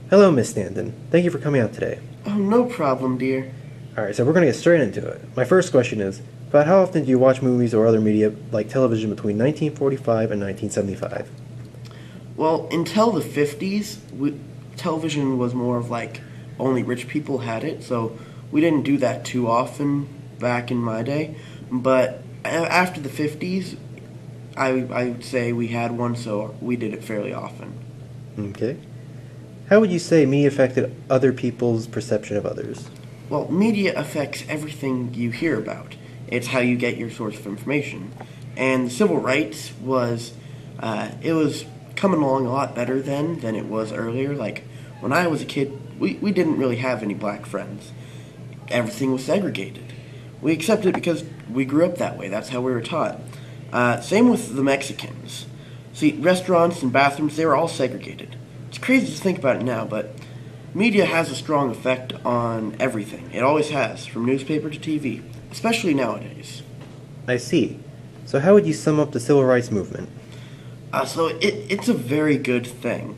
Hello, Miss Stanton. Thank you for coming out today. Oh, no problem, dear. Alright, so we're going to get straight into it. My first question is, about how often do you watch movies or other media like television between 1945 and 1975? Well, until the 50s, television was more of like only rich people had it, so we didn't do that too often back in my day. But after the 50s, I would say we had one, so we did it fairly often. Okay. How would you say media affected other people's perception of others? Well, media affects everything you hear about. It's how you get your source of information. And civil rights it was coming along a lot better then than it was earlier. Like, when I was a kid, we didn't really have any black friends. Everything was segregated. We accepted it because we grew up that way. That's how we were taught. Same with the Mexicans. See, restaurants and bathrooms, they were all segregated. It's crazy to think about it now, but media has a strong effect on everything. It always has, from newspaper to TV, especially nowadays. I see. So how would you sum up the civil rights movement? It's a very good thing.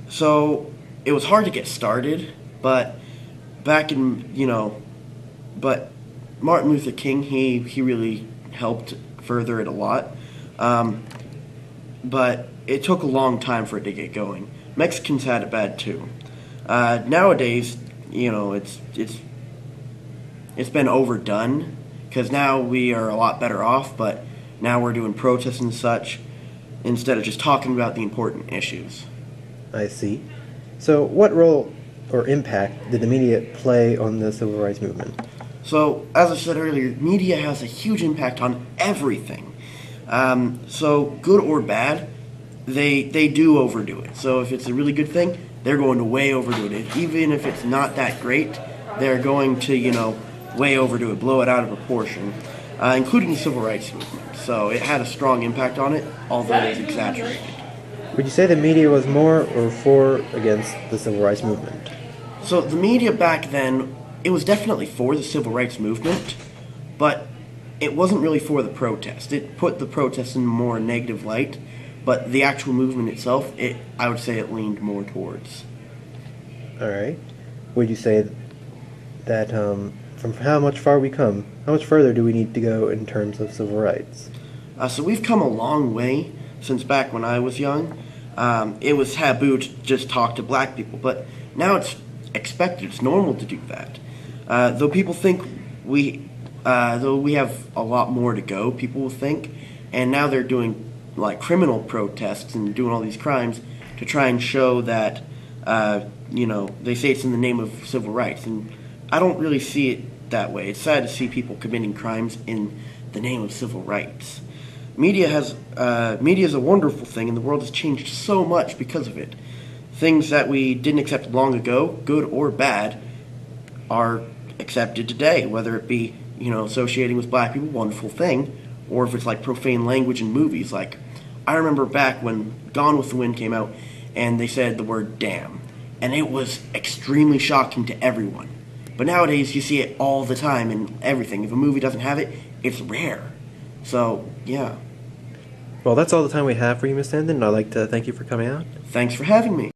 So it was hard to get started, but back in, but Martin Luther King, he really helped further it a lot. But it took a long time for it to get going. Mexicans had it bad too. Nowadays, it's been overdone because now we are a lot better off. But now we're doing protests and such instead of just talking about the important issues. I see. So what role or impact did the media play on the civil rights movement? So, as I said earlier, media has a huge impact on everything. So, good or bad, they do overdo it. So, if it's a really good thing, they're going to way overdo it. Even if it's not that great, they're going to, way overdo it, blow it out of proportion, including the civil rights movement. So, it had a strong impact on it, although it was exaggerated. Would you say the media was more or for against the civil rights movement? So, the media back then, it was definitely for the civil rights movement, but it wasn't really for the protest. It put the protest in a more negative light, but the actual movement itself, I would say it leaned more towards. All right. Would you say that from how much far we come, how much further do we need to go in terms of civil rights? So we've come a long way since back when I was young. It was taboo to just talk to black people, but now it's expected. It's normal to do that. Though people think though we have a lot more to go, people will think, and now they're doing like criminal protests and doing all these crimes to try and show that, they say it's in the name of civil rights, and I don't really see it that way. It's sad to see people committing crimes in the name of civil rights. Media is a wonderful thing, and the world has changed so much because of it. Things that we didn't accept long ago, good or bad, are accepted today, whether it be, associating with black people, wonderful thing, or if it's like profane language in movies. Like, I remember back when Gone with the Wind came out, and they said the word damn, and it was extremely shocking to everyone. But nowadays, you see it all the time in everything. If a movie doesn't have it, it's rare. So, yeah. Well, that's all the time we have for you, Miss Stanton, and I'd like to thank you for coming out. Thanks for having me.